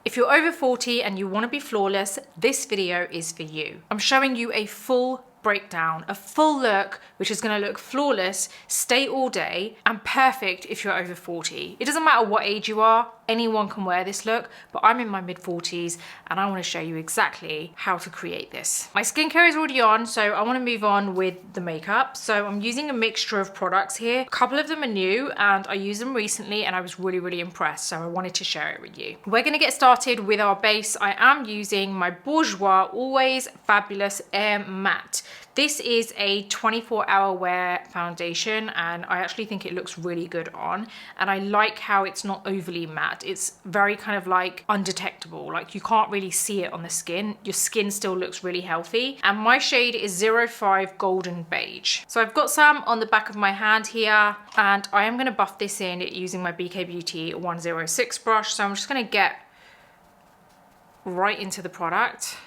If you're over 40 and you want to be flawless, this video is for you. I'm showing you a full breakdown, a full look, which is going to look flawless, stay all day, and perfect if you're over 40. It doesn't matter what age you are, anyone can wear this look, but I'm in my mid 40s and I want to show you exactly how to create this. My skincare is already on, so I want to move on with the makeup. So I'm using a mixture of products here. A couple of them are new and I used them recently and I was really impressed, so I wanted to share it with you. We're going to get started with our base. I am using my Bourjois Always Fabulous Air Matte. This is a 24-hour wear foundation and I actually think it looks really good on, and I like how it's not overly matte. It's very kind of like undetectable, like you can't really see it on the skin. Your skin still looks really healthy, and my shade is 05 Golden Beige. So I've got some on the back of my hand here and I am going to buff this in using my BK Beauty 106 brush. So I'm just going to get right into the product.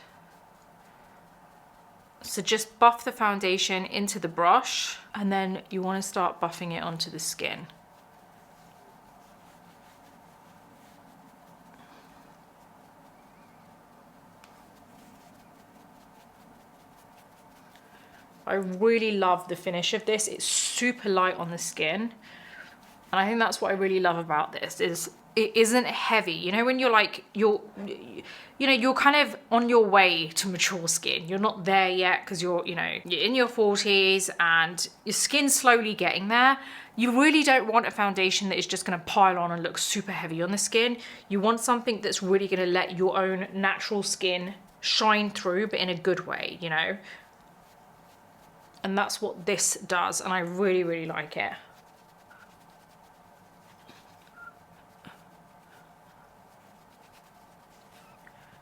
So just buff the foundation into the brush and then you want to start buffing it onto the skin. I really love the finish of this. It's super light on the skin. And I think that's what I really love about this, is it isn't heavy. You know, when you're like, you're kind of on your way to mature skin. You're not there yet because you're in your 40s and your skin's slowly getting there. You really don't want a foundation that is just going to pile on and look super heavy on the skin. You want something that's really going to let your own natural skin shine through, but in a good way, you know? And that's what this does, and I really like it.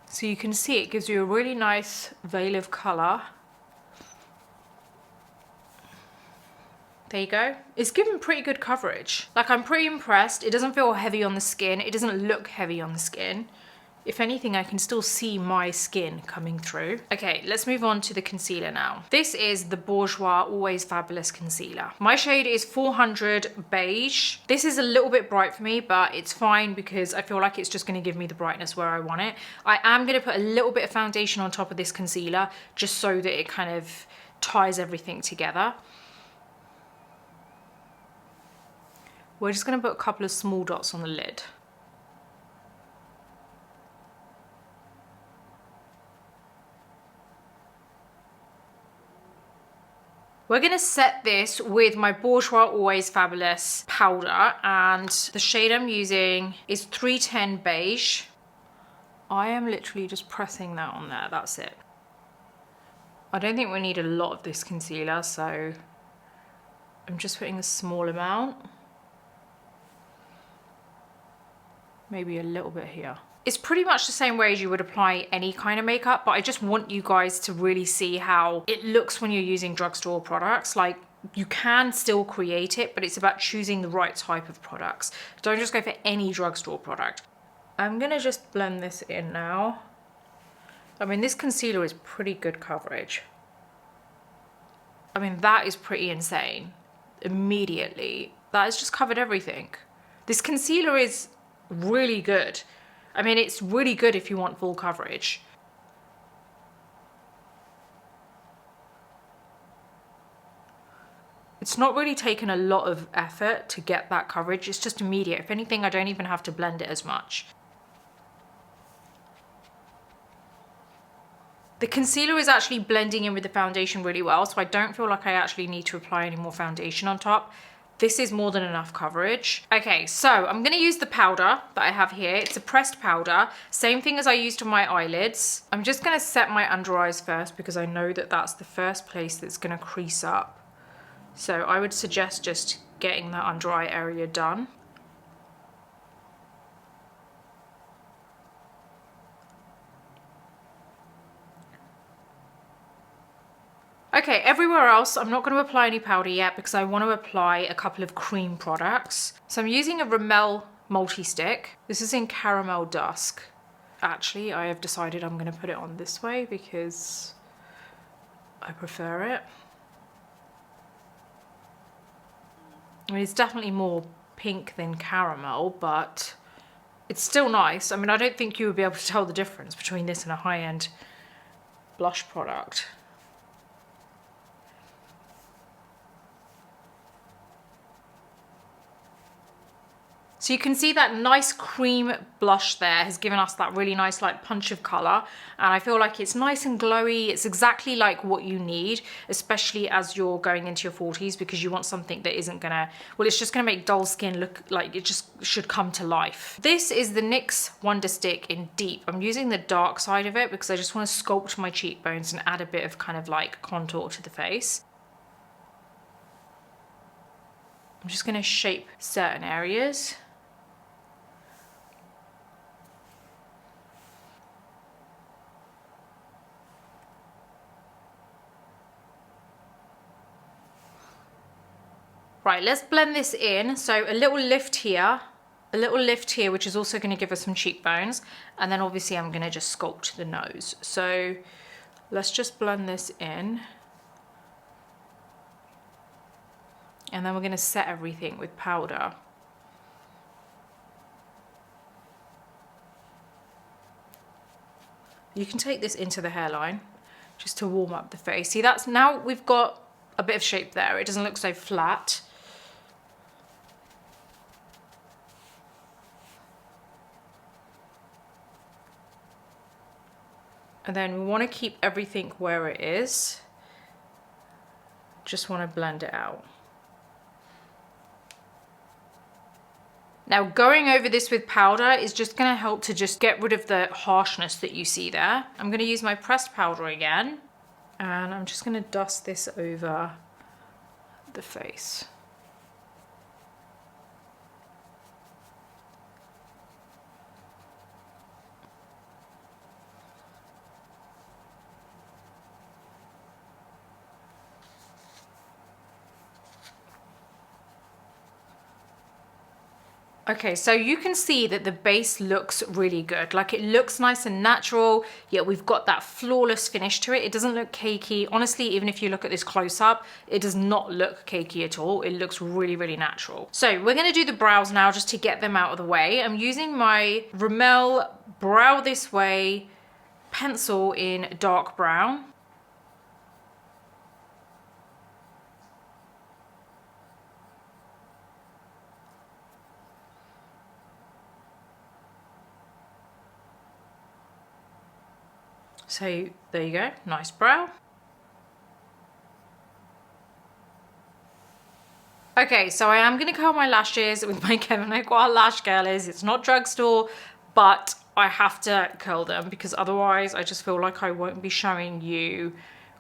So you can see it gives you a really nice veil of colour. There you go. It's given pretty good coverage. Like, I'm pretty impressed. It doesn't feel heavy on the skin. It doesn't look heavy on the skin. If anything, I can still see my skin coming through. Okay, let's move on to the concealer now. This is the Bourjois Always Fabulous Concealer. My shade is 400 Beige. This is a little bit bright for me, but it's fine because I feel like it's just gonna give me the brightness where I want it. I am gonna put a little bit of foundation on top of this concealer just so that it kind of ties everything together. We're just gonna put a couple of small dots on the lid. We're gonna set this with my Bourjois Always Fabulous powder, and the shade I'm using is 310 Beige. I am literally just pressing that on there, that's it. I don't think we need a lot of this concealer, so I'm just putting a small amount. Maybe a little bit here. It's pretty much the same way as you would apply any kind of makeup, but I just want you guys to really see how it looks when you're using drugstore products. Like, you can still create it, but it's about choosing the right type of products. Don't just go for any drugstore product. I'm gonna just blend this in now. I mean, this concealer is pretty good coverage. I mean, that is pretty insane. Immediately, that has just covered everything. This concealer is really good. I mean, it's really good if you want full coverage. It's not really taken a lot of effort to get that coverage. It's just immediate. If anything, I don't even have to blend it as much. The concealer is actually blending in with the foundation really well, so I don't feel like I actually need to apply any more foundation on top. This is more than enough coverage. Okay, so I'm gonna use the powder that I have here. It's a pressed powder, same thing as I used on my eyelids. I'm just gonna set my under eyes first because I know that that's the first place that's gonna crease up. So I would suggest just getting that under eye area done. Okay, everywhere else, I'm not going to apply any powder yet because I want to apply a couple of cream products. So I'm using a Rimmel multi-stick. This is in Caramel Dusk. Actually, I have decided I'm going to put it on this way because I prefer it. I mean, it's definitely more pink than caramel, but It's still nice. I mean, I don't think you would be able to tell the difference between this and a high-end blush product. So you can see that nice cream blush there has given us that really nice like punch of color. And I feel like it's nice and glowy. It's exactly like what you need, especially as you're going into your 40s, because you want something that isn't gonna, well, it's just gonna make dull skin look like it just should come to life. This is the NYX Wonder Stick in Deep. I'm using the dark side of it because I just want to sculpt my cheekbones and add a bit of kind of like contour to the face. I'm just gonna shape certain areas. Right, let's blend this in. So a little lift here, which is also going to give us some cheekbones. And then obviously I'm going to just sculpt the nose. So let's just blend this in. And then we're going to set everything with powder. You can take this into the hairline just to warm up the face. See, that's now we've got a bit of shape there. It doesn't look so flat. And then we want to keep everything where it is. Just want to blend it out. Now going over this with powder is just going to help to just get rid of the harshness that you see there. I'm going to use my pressed powder again. And I'm just going to dust this over the face. Okay, so you can see that the base looks really good. Like it looks nice and natural, yet we've got that flawless finish to it. It doesn't look cakey. Honestly, even if you look at this close up, it does not look cakey at all. It looks really, really natural. So we're gonna do the brows now just to get them out of the way. I'm using my Rimmel Brow This Way pencil in dark brown. So there you go, nice brow. Okay, so I am gonna curl my lashes with my Kevin Aqua lash curlers. It's not Drugstore, but I have to curl them because otherwise I just feel like I won't be showing you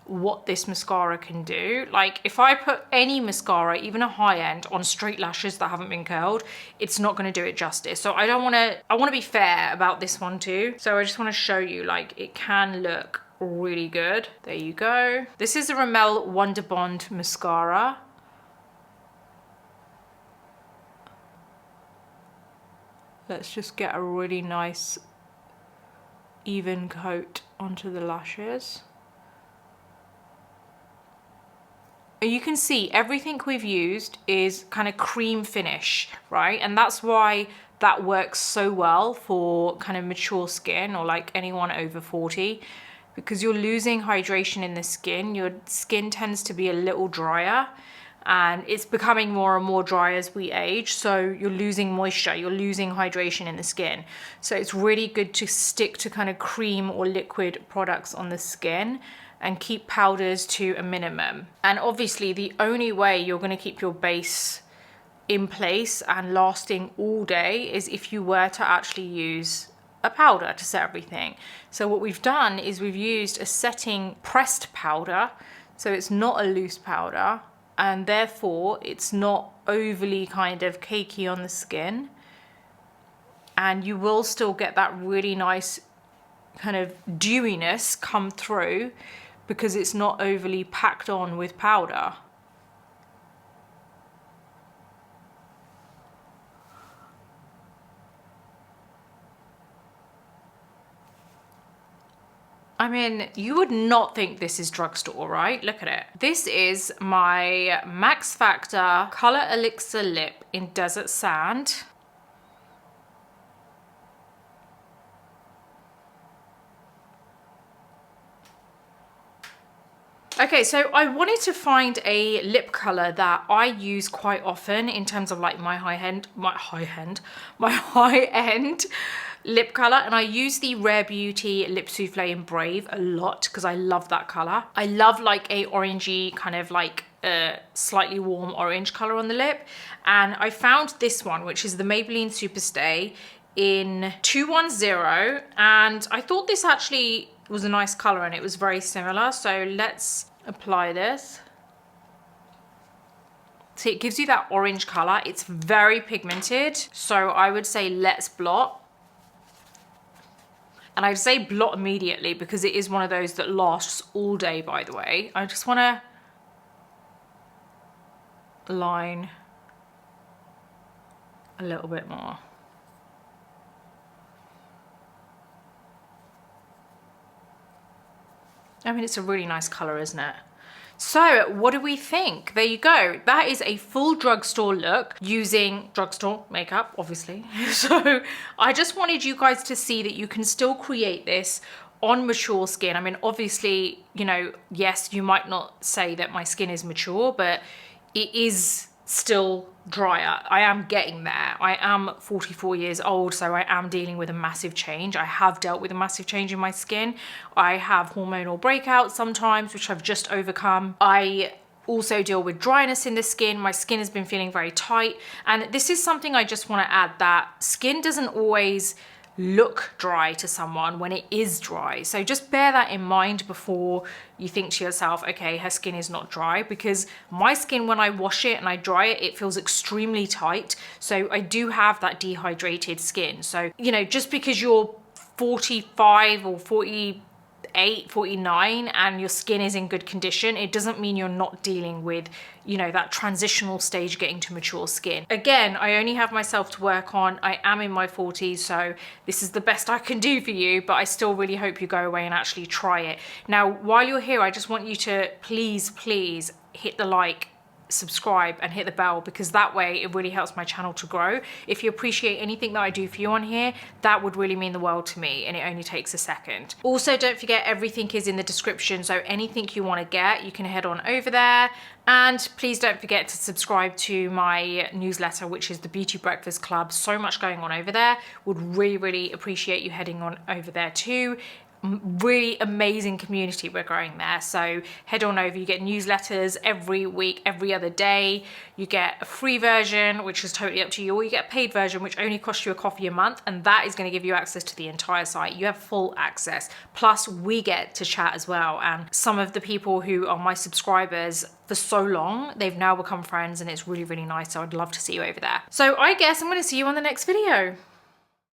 what this mascara can do. Like if I put any mascara, even a high end, on straight lashes that haven't been curled, it's not gonna do it justice. So I wanna be fair about this one too. So I just wanna show you like it can look really good. There you go. This is a Rimmel Wonder Bond mascara. Let's just get a really nice even coat onto the lashes. You can see everything we've used is kind of cream finish, right? And that's why that works so well for kind of mature skin or like anyone over 40, because you're losing hydration in the skin. Your skin tends to be a little drier and it's becoming more and more dry as we age. So you're losing moisture, you're losing hydration in the skin. So it's really good to stick to kind of cream or liquid products on the skin and keep powders to a minimum. And obviously the only way you're gonna keep your base in place and lasting all day is if you were to actually use a powder to set everything. So what we've done is we've used a setting pressed powder, so it's not a loose powder, and therefore it's not overly kind of cakey on the skin. And you will still get that really nice kind of dewiness come through because it's not overly packed on with powder. I mean, you would not think this is Drugstore, right? Look at it. This is my Max Factor Color Elixir Lip in Desert Sand. Okay, so I wanted to find a lip color that I use quite often in terms of like my high-end lip color, and I use the Rare Beauty Lip Souffle in Brave a lot because I love that color. I love like a orangey kind of like slightly warm orange color on the lip, and I found this one, which is the Maybelline Superstay in 210, and I thought this actually was a nice color and it was very similar. So let's apply this. See, it gives you that orange color. It's very pigmented, so I would say let's blot. And I'd say blot immediately because it is one of those that lasts all day, by the way. I just want to line a little bit more. I mean, it's a really nice color, isn't it? So what do we think? There you go. That is a full drugstore look using drugstore makeup, obviously. So I just wanted you guys to see that you can still create this on mature skin. I mean, obviously, you know, yes, you might not say that my skin is mature, but it is still drier. I am getting there. I am 44 years old, so I am dealing with a massive change. I have dealt with a massive change in my skin. I have hormonal breakouts sometimes, which I've just overcome. I also deal with dryness in the skin. My skin has been feeling very tight, and this is something I just want to add, that skin doesn't always look dry to someone when it is dry. So just bear that in mind before you think to yourself, okay, her skin is not dry, because my skin, when I wash it and I dry it, it feels extremely tight. So I do have that dehydrated skin. So, you know, just because you're 45 or 48, 49 and your skin is in good condition, it doesn't mean you're not dealing with, you know, that transitional stage getting to mature skin. Again, I only have myself to work on. I am in my 40s, so this is the best I can do for you, but I still really hope you go away and actually try it. Now, while you're here, I just want you to please hit the like, subscribe and hit the bell, because that way it really helps my channel to grow. If you appreciate anything that I do for you on here, that would really mean the world to me, and it only takes a second. Also, don't forget, everything is in the description, so anything you want to get, you can head on over there. And please don't forget to subscribe to my newsletter, which is the Beauty Breakfast Club. So much going on over there. Would really appreciate you heading on over there too. Really amazing community we're growing there, so head on over. You get newsletters every week, every other day. You get a free version, which is totally up to you, or you get a paid version, which only costs you a coffee a month, and that is going to give you access to the entire site. You have full access, plus we get to chat as well, and some of the people who are my subscribers for so long, they've now become friends, and it's really nice. So I'd love to see you over there. So I guess I'm going to see you on the next video.